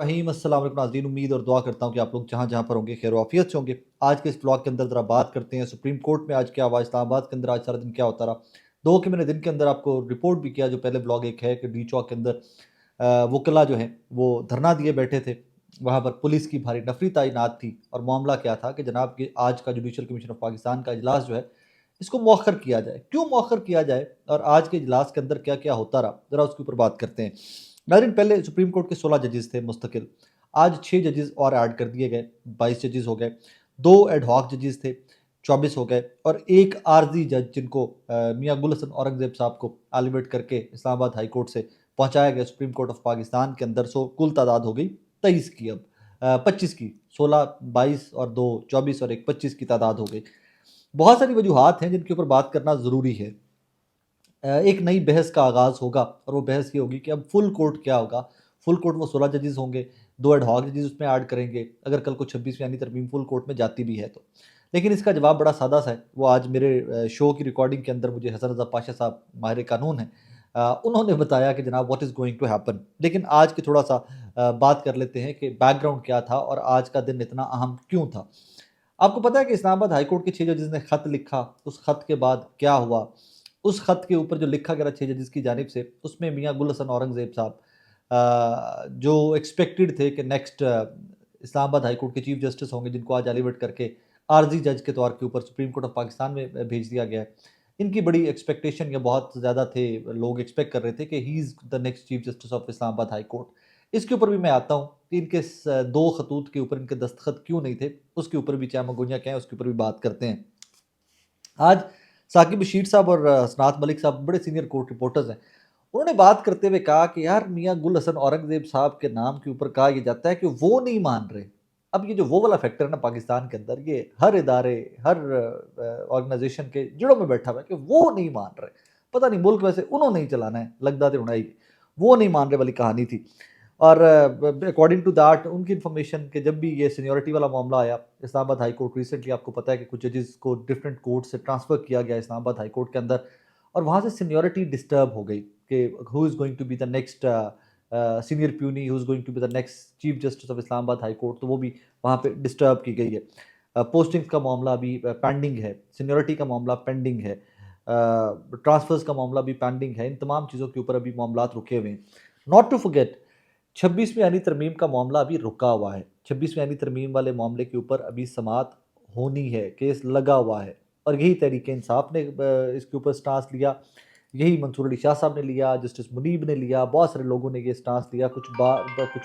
रहीम अस्सलाम वालेकुम नाज़रीन, उम्मीद और दुआ करता हूँ कि आप लोग जहाँ जहाँ पर होंगे खैर आफियत से होंगे। आज के इस ब्लॉग के अंदर ज़रा बात करते हैं सुप्रीम कोर्ट में आज क्या हुआ, इस्लामाबाद के अंदर आज सारा दिन क्या होता रहा। दो कि मैंने दिन के अंदर आपको रिपोर्ट भी किया। जो पहले ब्लॉग एक है कि डी चौक के अंदर वकला जो हैं वो धरना दिए बैठे थे। वहाँ पर पुलिस की भारी नफरी तैनात थी और मामला क्या था कि जनाब कि आज का जुडिशल कमीशन ऑफ पाकिस्तान का इजलास जो है इसको मौखर किया जाए। क्यों मौखर किया जाए और आज के इजलास के अंदर क्या क्या होता रहा, ज़रा उसके ऊपर बात करते हैं। नाज़रीन, पहले सुप्रीम कोर्ट के 16 जजेस थे मुस्तकिल। आज 6 जजेस और ऐड कर दिए गए, 22 जजेस हो गए। 2 एडहॉक जजेस थे, 24 हो गए और एक आर्जी जज जिनको मियां गुल हसन औरंगजेब साहब को एलिवेट करके इस्लामाबाद हाई कोर्ट से पहुंचाया गया सुप्रीम कोर्ट ऑफ पाकिस्तान के अंदर। सो कुल तादाद हो गई 23 की, अब 25 की। 16, 22 और 2 24 और एक 25 की तादाद हो गई। बहुत सारी वजूहात हैं जिनके ऊपर बात करना ज़रूरी है। एक नई बहस का आगाज़ होगा और वो बहस ये होगी कि अब फुल कोर्ट क्या होगा। फुल कोर्ट वो 16 जजेस होंगे, 2 एडहॉक जजेस उसमें ऐड करेंगे, अगर कल को 26वीं यानी तरमीम फुल कोर्ट में जाती भी है तो। लेकिन इसका जवाब बड़ा सादा सा है। वो आज मेरे शो की रिकॉर्डिंग के अंदर मुझे हसन रज़ा पाशा साहब माहिर कानून हैं, उन्होंने बताया कि जनाब what is going to happen. लेकिन आज की थोड़ा सा बात कर लेते हैं कि बैकग्राउंड क्या था और आज का दिन इतना अहम क्यों था। आपको पता है कि इस्लामाबाद हाई कोर्ट के 6 जजेस ने खत लिखा, उस खत के बाद क्या हुआ? उस खत के ऊपर जो लिखा गया था 6 जजेस की जानिब से, उसमें मियां गुल हसन औरंगजेब साहब जो एक्सपेक्टेड थे कि नेक्स्ट इस्लामाबाद हाई कोर्ट के चीफ जस्टिस होंगे, जिनको आज एलिवेट करके आर्जी जज के तौर के ऊपर सुप्रीम कोर्ट ऑफ पाकिस्तान में भेज दिया गया है। इनकी बड़ी एक्सपेक्टेशन या बहुत ज़्यादा थे, लोग एक्सपेक्ट कर रहे थे कि he is the next chief justice of Islamabad high court. इसके ऊपर भी मैं आता हूँ कि इनके 2 खतूत के ऊपर इनके दस्तखत क्यों नहीं थे, उसके ऊपर भी चाहे मगोइयाँ क्या है, उसके ऊपर भी बात करते हैं। आज साकिब बशीर साहब और हसनात मलिक साहब बड़े सीनियर कोर्ट रिपोर्टर्स हैं। उन्होंने बात करते हुए कहा कि यार मियां गुल हसन औरंगजेब साहब के नाम के ऊपर कहा यह जाता है कि वो नहीं मान रहे। अब ये जो वो वाला फैक्टर है ना पाकिस्तान के अंदर, ये हर इदारे, हर ऑर्गेनाइजेशन के जड़ों में बैठा हुआ है कि वो नहीं मान रहे। पता नहीं मुल्क वैसे उन्होंने ही चलाना है, लगदा तो उड़ाई, वो नहीं मान रहे वाली कहानी थी। और अकॉर्डिंग टू दैट उनकी इन्फॉर्मेशन के जब भी ये सीनियरिटी वाला मामला आया इस्लामाबाद हाई कोर्ट, रिसेंटली आपको पता है कि कुछ जजेस को डिफरेंट कोर्ट से ट्रांसफ़र किया गया इस्लामाबाद हाई कोर्ट के अंदर, और वहाँ से सीनियरिटी डिस्टर्ब हो गई कि who is going to be the next senior puisne, who is going to be the next chief justice of Islamabad high court, तो वो भी वहाँ पे डिस्टर्ब की गई है। पोस्टिंग्स का मामला अभी पेंडिंग है, सीनियरिटी का मामला पेंडिंग है, ट्रांसफर्स का मामला भी पेंडिंग है। इन तमाम चीज़ों के ऊपर अभी मामला रुके हुए हैं। नॉट टू फॉरगेट 26वीं यानी तरमीम का मामला अभी रुका हुआ है। 26वीं यानी तरमीम वाले मामले के ऊपर अभी समाअत होनी है, केस लगा हुआ है। और यही तहरीक-ए-इंसाफ ने इसके ऊपर स्टांस लिया, यही मंसूर अली शाह साहब ने लिया, जस्टिस मुनीब ने लिया, बहुत सारे लोगों ने ये स्टांस लिया, कुछ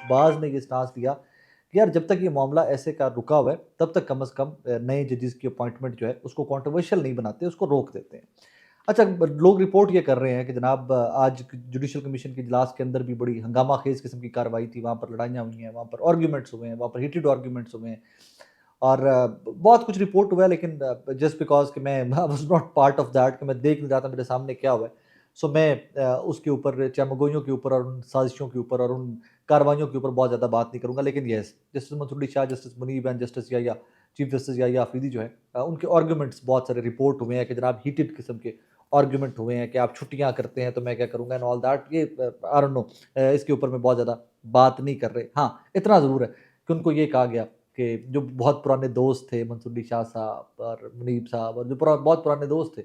बाज़ ने ये स्टांस लिया कि यार जब तक ये मामला ऐसे का रुका हुआ है, तब तक कम से कम नए जजेस की अपॉइंटमेंट जो है उसको कंट्रोवर्शियल नहीं बनाते, उसको रोक देते हैं। अच्छा, लोग रिपोर्ट ये कर रहे हैं कि जनाब आज जुडिशल कमीशन के इजलास के अंदर भी बड़ी हंगामा खेज किस्म की कार्रवाई थी, वहाँ पर लड़ाइयाँ हुई हैं, वहाँ पर आर्ग्यूमेंट्स हुए हैं, वहाँ पर हीटेड आर्ग्यूमेंट्स हुए हैं और बहुत कुछ रिपोर्ट हुआ है। लेकिन जस्ट बिकॉज कि मैं was not part of that, कि मैं देख नहीं रहा था मेरे सामने क्या हुआ है, सो मैं उसके ऊपर, चमगोइयों के ऊपर और उन साजिशों के ऊपर और उन कार्रवाइयों के ऊपर बहुत ज़्यादा बात नहीं करूँगा। लेकिन yes, justice Mansoor Ali Shah, justice Munib and justice Yahya, chief justice Yahya Afridi जो है, उनके आर्ग्यूमेंट्स बहुत सारे रिपोर्ट हुए हैं कि जनाब हीटेड किस्म के आर्ग्यूमेंट हुए हैं कि आप छुट्टियाँ करते हैं तो मैं क्या करूँगा एंड ऑल दैट। ये आई डोंट नो, इसके ऊपर मैं बहुत ज़्यादा बात नहीं कर रहे। हाँ, इतना ज़रूर है कि उनको ये कहा गया कि जो बहुत पुराने दोस्त थे मंसूर अली शाह साहब और मुनीब साहब और जो बहुत पुराने दोस्त थे,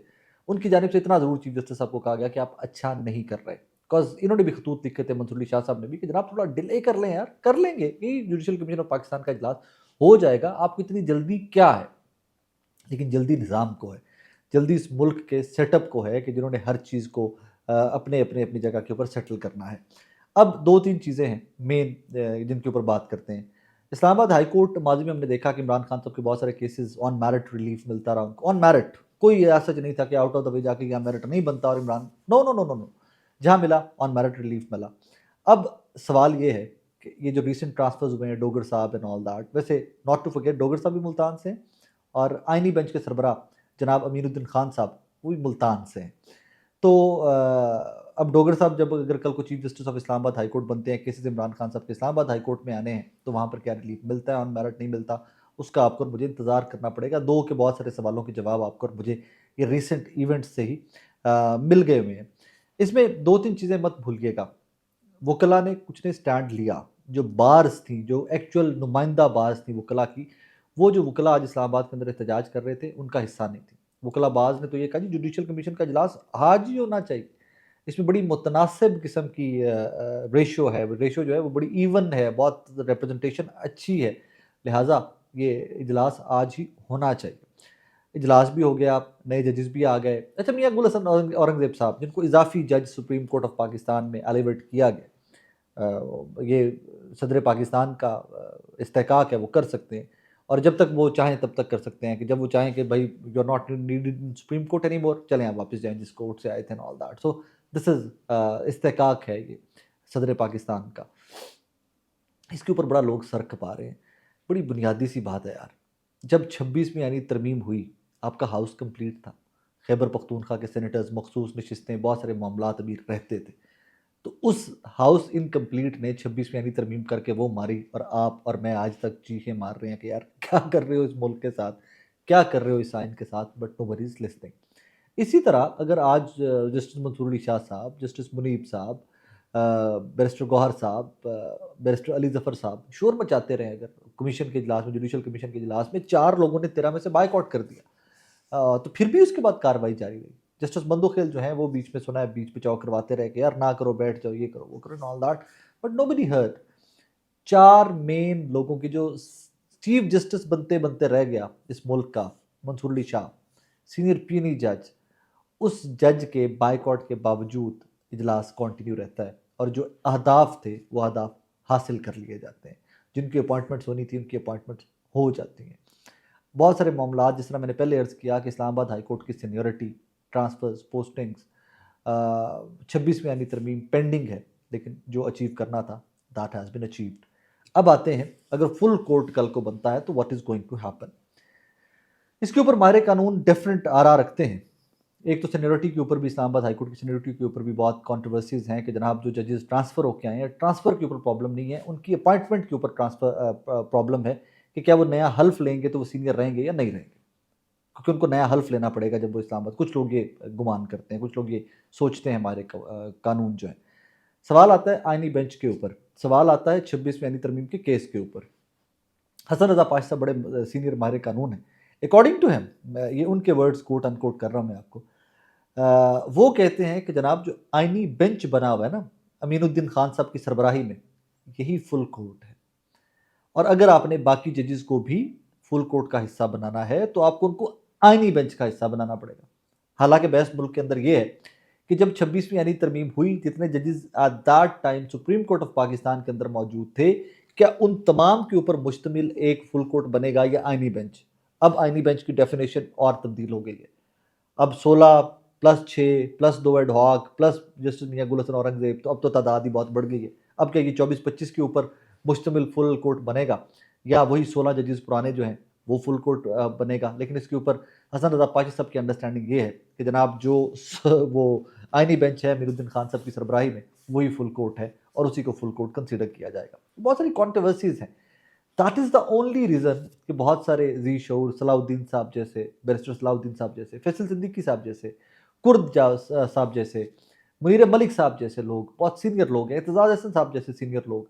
उनकी जानिब से इतना ज़रूर चीफ जस्टिस साहब को कहा गया कि आप अच्छा नहीं कर रहे। बिकॉज़ इन्होंने भी खतूत लिखे थे मंसूर अली शाह साहब ने भी कि जनाब थोड़ा डिले कर लें यार, कर लेंगे, ये जुडिशल कमीशन ऑफ पाकिस्तान का इजलास हो जाएगा, आपको इतनी जल्दी क्या है? लेकिन जल्दी निज़ाम को है, जल्दी इस मुल्क के सेटअप को है कि जिन्होंने हर चीज़ को अपनी जगह के ऊपर सेटल करना है। अब 2-3 चीज़ें हैं मेन जिनके ऊपर बात करते हैं। इस्लामाबाद हाई कोर्ट माज़ी में हमने देखा कि इमरान खान साहब के बहुत सारे केसेस ऑन मेरिट रिलीफ मिलता रहा उनको, ऑन मेरिट। कोई ऐसा नहीं था कि आउट ऑफ द वे जाके यहाँ मेरिट नहीं बनता और Imran, no, no, no, no, no. जहाँ मिला ऑन मेरिट रिलीफ मिला। अब सवाल ये है कि ये जो रीसेंट ट्रांसफर्स हुए हैं डोगर साहब एंड ऑल दैट, वैसे नॉट टू फॉरगेट डोगर साहब भी मुल्तान से हैं और आइनी बेंच के सरबराह जनाब अमीनुद्दीन खान साहब वो भी मुल्तान से हैं। तो अब डोगर साहब जब अगर कल को chief justice of Islamabad high court बनते हैं, केसेस इमरान खान साहब के इस्लामाबाद हाई कोर्ट में आने हैं, तो वहाँ पर क्या रिलीफ मिलता है, ऑन मेरिट नहीं मिलता, उसका आपको और मुझे इंतज़ार करना पड़ेगा। दो के बहुत सारे सवालों के जवाब आपको और मुझे ये रिसेंट इवेंट्स से ही मिल गए हुए हैं। इसमें 2-3 चीज़ें मत भूलिएगा। वकला ने कुछ ने स्टैंड लिया, जो बार्स थी, जो एक्चुअल नुमाइंदा बार्स थी वकला की, वो जो वकला आज इस्लामाबाद के अंदर एहतजाज कर रहे थे उनका हिस्सा नहीं थी। वकला बाज ने तो ये कहा जी जुडिशल कमीशन का इजलास आज ही होना चाहिए, इसमें बड़ी मुतनासिब किस्म की रेशो है, रेशो जो है वो बड़ी इवन है, बहुत रिप्रेजेंटेशन अच्छी है, लिहाजा ये इजलास आज ही होना चाहिए। इजलास भी हो गया, नए जजेस भी आ गए। अच्छा, मियाँ गुल हसन औरंगज़ेब साहब जिनको इजाफी जज सुप्रीम कोर्ट ऑफ पाकिस्तान में एलिवेट किया गया, ये सदर पाकिस्तान का इस्तेहकाक है, वो कर सकते हैं और जब तक वो चाहें तब तक कर सकते हैं कि जब वो चाहें कि भाई you are not needed in supreme court any more, चलें आप वापस जाएं जिस कोर्ट से आए थे, all that. So this is इस्तेहकाक है ये सदर पाकिस्तान का। इसके ऊपर बड़ा लोग सर खपा रहे हैं। बड़ी बुनियादी सी बात है यार, जब 26वीं यानी तरमीम हुई, आपका हाउस कंप्लीट था, खैबर पख्तूनख्वा के सेनेटर्स, मखसूस नशिस्तें, बहुत सारे मामलात अभी रहते थे, तो उस हाउस इनकम्प्लीट ने 26वीं यानी तरमीम करके वो मारी और आप और मैं आज तक चीखें मार रहे हैं कि यार क्या कर रहे हो इस मुल्क के साथ, क्या कर रहे हो इस आइन के साथ, बट नोबडी इज लिस्निंग। इसी तरह अगर आज जस्टिस मंसूर अली शाह साहब, जस्टिस मुनीब साहब, बैरिस्टर गौहर साहब, बैरिस्टर अली जफ़र साहब शोर मचाते रहे, अगर कमीशन के इजलास में, जुडिशल कमीशन के इजलास में 4 लोगों ने 13 में से बाइकआउट कर दिया, तो फिर भी उसके बाद कार्रवाई जारी रही। जस्टिस बंदोखेल जो है वो बीच में सुना है, बीच बचाव करवाते रहे कि यार ना करो, बैठ जाओ, ये करो, वो करो, all that, but nobody heard. 4 main लोगों की जो चीफ जस्टिस बनते बनते रह गया इस मुल्क का, मंसूर अली शाह, सीनियर पीनी जज, उस जज के बाइकआउट के बावजूद इजलास कंटिन्यू रहता है और जो अहदाफ थे वो अहदाफ हासिल कर लिए जाते हैं। जिनकी अपॉइंटमेंट्स होनी थी उनकी अपॉइंटमेंट्स हो जाती हैं। बहुत सारे मामला, जिस तरह मैंने पहले अर्ज़ किया कि इस्लामाबाद हाई कोर्ट की सीनियरिटी, ट्रांसफ़र्स, पोस्टिंग्स, 26वीं यानी तरमीम पेंडिंग है, लेकिन जो अचीव करना था दैट हैज़ बीन अचीव्ड। अब आते हैं, अगर फुल कोर्ट कल को बनता है तो what is going to happen. इसके ऊपर माहिर कानून डिफरेंट आरा रखते हैं। एक तो सीनियरिटी के ऊपर भी, इस्लामाबाद हाई कोर्ट की सीनियरिटी के ऊपर भी बहुत कंट्रोवर्सीज हैं कि जनाब जो जजेस ट्रांसफ़र होकर आए हैं, ट्रांसफ़र के ऊपर प्रॉब्लम नहीं है, उनकी अपॉइंटमेंट के ऊपर ट्रांसफ़र प्रॉब्लम है कि क्या वो नया हल्फ लेंगे तो वो सीनियर रहेंगे या नहीं रहेंगे, क्योंकि उनको नया हल्फ लेना पड़ेगा जब वो इस्लामाबाद, कुछ लोग ये गुमान करते हैं, कुछ लोग ये सोचते हैं हमारे कानून जो है। सवाल आता है आइनी बेंच के ऊपर, सवाल आता है 26वीं यानी तरमीम के केस के ऊपर। हसन रजा पाश साहब बड़े सीनियर माहिर कानून हैं, अकॉर्डिंग टू हिम, ये उनके वर्ड्स कोट अनकोट कर रहा हूँ मैं आपको, वो कहते हैं कि जनाब जो आइनी बेंच बना हुआ है ना अमीनुद्दीन खान साहब की सरबराही में, यही फुल कोर्ट है और अगर आपने बाकी जजेस को भी फुल कोर्ट का हिस्सा बनाना है तो आपको उनको आइनी बेंच का हिस्सा बनाना पड़ेगा। हालांकि बहस मुल्क के अंदर ये है कि जब 26वीं यानी तरमीम हुई, जितने जजेस at that time supreme court of Pakistan के अंदर मौजूद थे, क्या उन तमाम के ऊपर मुश्तमिल एक फुल कोर्ट बनेगा या आइनी बेंच? अब आइनी बेंच की डेफिनेशन और तब्दील हो गई है। अब 16 plus 6 plus 2 ad hoc plus justice Mian Gul Hasan Aurangzeb, तो अब तो तादाद ही बहुत बढ़ गई है। अब क्या ये 24-25 के ऊपर मुश्तमिल फुल कोर्ट बनेगा या वही 16 जजेस पुराने जो हैं वो फुल कोर्ट बनेगा? लेकिन इसके ऊपर हसन रजा पाशी साहब की अंडरस्टैंडिंग ये है कि जनाब जो वो आइनी बेंच है मीरुद्दीन खान साहब की सरबराही में, वही फुल कोर्ट है और उसी को फुल कोर्ट कंसिडर किया जाएगा। बहुत सारी कॉन्ट्रोवर्सीज हैं। That is the only reason कि बहुत सारे जी शऊर, सलाउद्दीन साहब जैसे, बैरिस्टर सलाउद्दीन साहब जैसे, फैसल सिद्दीकी साहब जैसे, कुर्द साहब जैसे, मुनीर मलिक साहब जैसे लोग, बहुत सीनियर लोग हैं, एतजाज़ हसन साहब जैसे सीनियर लोग,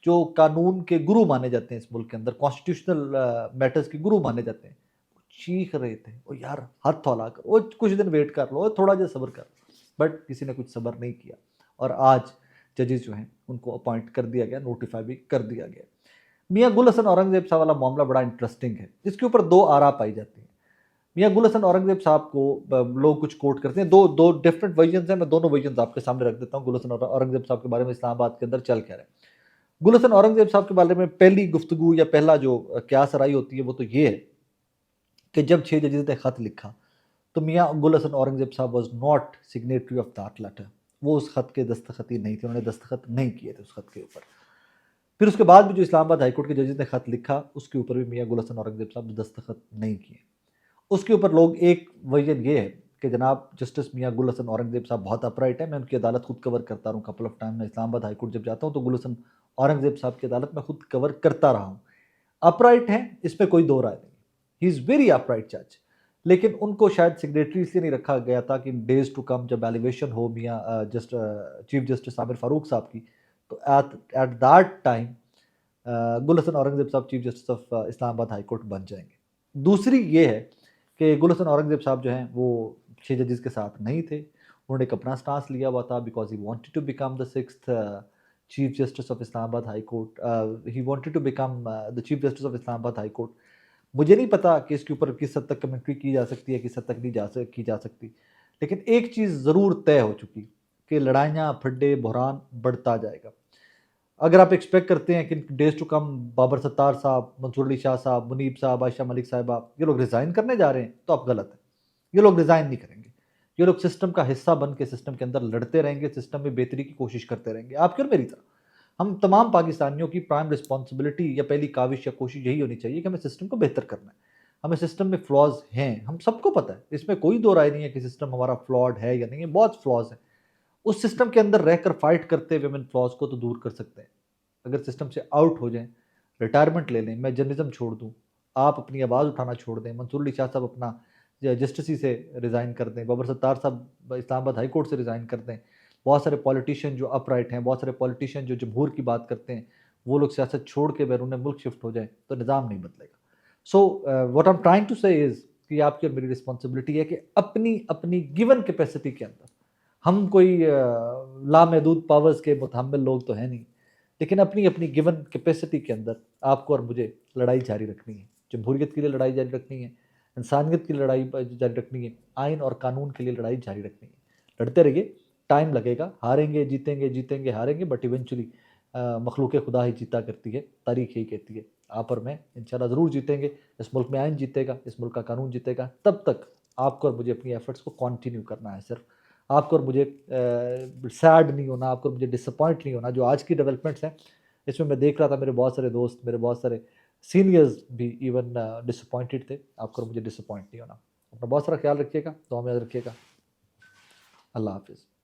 जो कानून के गुरु माने जाते हैं इस मुल्क के अंदर, कॉन्स्टिट्यूशनल मैटर्स के गुरु माने जाते हैं, चीख रहे थे ओ यार हाथ थौला कर, वो कुछ दिन वेट कर लो, थोड़ा जा सब्र कर, बट किसी ने कुछ सब्र नहीं किया और आज जजेस जो हैं उनको अपॉइंट कर दिया गया, नोटिफाई भी कर दिया गया। मियाँ गुल हसन औरंगजेब साहब वाला मामला बड़ा इंटरेस्टिंग है। इसके ऊपर 2 आरा पाई जाती हैं। मियाँ गुल हसन औरंगजेब साहब को लोग कुछ कोट करते हैं, दो दो डिफरेंट वर्जन्स हैं, मैं दोनों वर्जन्स आपके सामने रख देता हूँ गुल हसन और औरंगजेब साहब के बारे में इस्लामाबाद के अंदर चल क्या रहा है। गुल हसन औरंगजेब साहब के बारे में पहली गुफ्तगू या पहला जो क्यास राई होती है वो तो ये है कि जब 6 जजेस ने खत लिखा तो मियाँ गुल हसन औरंगजेब साहब was not signatory of that letter, वो उस खत के दस्तखत ही नहीं थे, उन्होंने दस्तखत नहीं किए थे उस खत के ऊपर। फिर उसके बाद भी जो इस्लामाबाद हाईकोर्ट के जजेस ने खत लिखा उसके ऊपर भी मियाँ गुल हसन औरंगजेब साहब ने दस्तखत नहीं किए। उसके ऊपर लोग एक वर्जन ये है कि जनाब जस्टिस मियाँ गुल हसन औरंगजेब साहब बहुत अपराइट है, मैं उनकी अदालत खुद कवर करता रहा हूँ कपल ऑफ टाइम, मैं इस्लामाबाद हाईकोर्ट जब जाता हूँ तो गुल हसन औरंगजेब साहब की अदालत में खुद कवर करता रहा हूँ, अपराइट हैं, इसमें कोई दो राय नहीं, ही इज़ वेरी अपराइट जज। लेकिन उनको शायद सिग्नेटरी इसलिए नहीं रखा गया था कि डेज टू कम जब एलिवेशन हो मियाँ चीफ जस्टिस आमिर फारूक साहब की, तो एट दैट टाइम गुल हसन औरंगज़ेब साहब chief justice of Islamabad high court बन जाएंगे। दूसरी ये है कि गुल हसन औरंगज़ेब साहब जो हैं वो 6 जजेस के साथ नहीं थे, उन्होंने एक अपना स्टांस लिया हुआ था because he wanted to become the 6th chief justice of Islamabad high court, he wanted to become the chief justice of Islamabad high court. मुझे नहीं पता कि इसके ऊपर किस हद तक कमेंट्री की जा सकती है, किस हद तक नहीं की जा सकती, लेकिन एक चीज़ ज़रूर तय हो चुकी कि लड़ाइयाँ, फड्डे, बहरान बढ़ता जाएगा। अगर आप एक्सपेक्ट करते हैं कि days to come Babar Sattar साहब, मंसूर अली शाह साहब, मुनीब साहब, आयशा मलिक साहिबा ये लोग रिज़ाइन करने जा रहे हैं, तो आप गलत हैं। ये लोग रिज़ाइन नहीं करेंगे। ये लोग सिस्टम का हिस्सा बन के सिस्टम के अंदर लड़ते रहेंगे, सिस्टम में बेहतरी की कोशिश करते रहेंगे, आपकी और मेरी तरह। हम तमाम पाकिस्तानियों की प्राइम रिस्पॉन्सिबिलिटी या पहली काविश या कोशिश यही होनी चाहिए कि हमें सिस्टम को बेहतर करना है। हमें सिस्टम में फ्लॉज हैं, हम सबको पता है, इसमें कोई दो राय नहीं है कि सिस्टम हमारा फ्लॉड है या नहीं है, बहुत फ्लॉज है। उस सिस्टम के अंदर रहकर फाइट करते हुए हम इन फ्लॉज को तो दूर कर सकते हैं। अगर सिस्टम से आउट हो जाएं, रिटायरमेंट ले लें, मैं जर्नलिज्म छोड़ दूं, आप अपनी आवाज़ उठाना छोड़ दें, मंसूर अली शाह साहब अपना जस्टिसी से रिज़ाइन कर दें, बाबर सत्तार साहब इस्लामाबाद हाई कोर्ट से रिज़ाइन कर दें, बहुत सारे पॉलिटिशियन जो अपराइट हैं, बहुत सारे पॉलिटिशियन जो जमहूर की बात करते हैं, वो लोग सियासत छोड़ के बैरून मुल्क शिफ्ट हो जाएं, तो निज़ाम नहीं बदलेगा। So what I am trying to say is कि आपकी और मेरी रिस्पॉन्सिबिलिटी है कि अपनी अपनी गिवन कैपेसिटी के अंदर, हम कोई लामहदूद पावर्स के मुतहम्मिल लोग तो हैं नहीं, लेकिन अपनी अपनी गिवन कैपेसिटी के अंदर आपको और मुझे लड़ाई जारी रखनी है। जमहूरियत के लिए लड़ाई जारी रखनी है, इंसानियत की लड़ाई जारी रखनी है, आइन और कानून के लिए लड़ाई जारी रखनी है। लड़ते रहिए, टाइम लगेगा, हारेंगे जीतेंगे, जीतेंगे हारेंगे, बट इवेंचुअली मखलूक खुदा ही जीता करती है, तारीख यही कहती है। आप और मैं इंशाल्लाह ज़रूर जीतेंगे, इस मुल्क में आइन जीतेगा, इस मुल्क का कानून जीतेगा। तब तक आपको और मुझे अपनी एफर्ट्स को कंटिन्यू करना है। सिर्फ आपको और मुझे सैड नहीं होना, आपको और मुझे डिसअपॉइंट नहीं होना। जो आज की डेवलपमेंट्स हैं, इसमें मैं देख रहा था मेरे बहुत सारे दोस्त, मेरे बहुत सारे सीनियर्स भी इवन डिसअपॉइंटेड थे। आपको और मुझे डिसअपॉइंट नहीं होना। अपना बहुत सारा ख्याल रखिएगा, दुआ में याद रखिएगा। अल्लाह हाफिज़।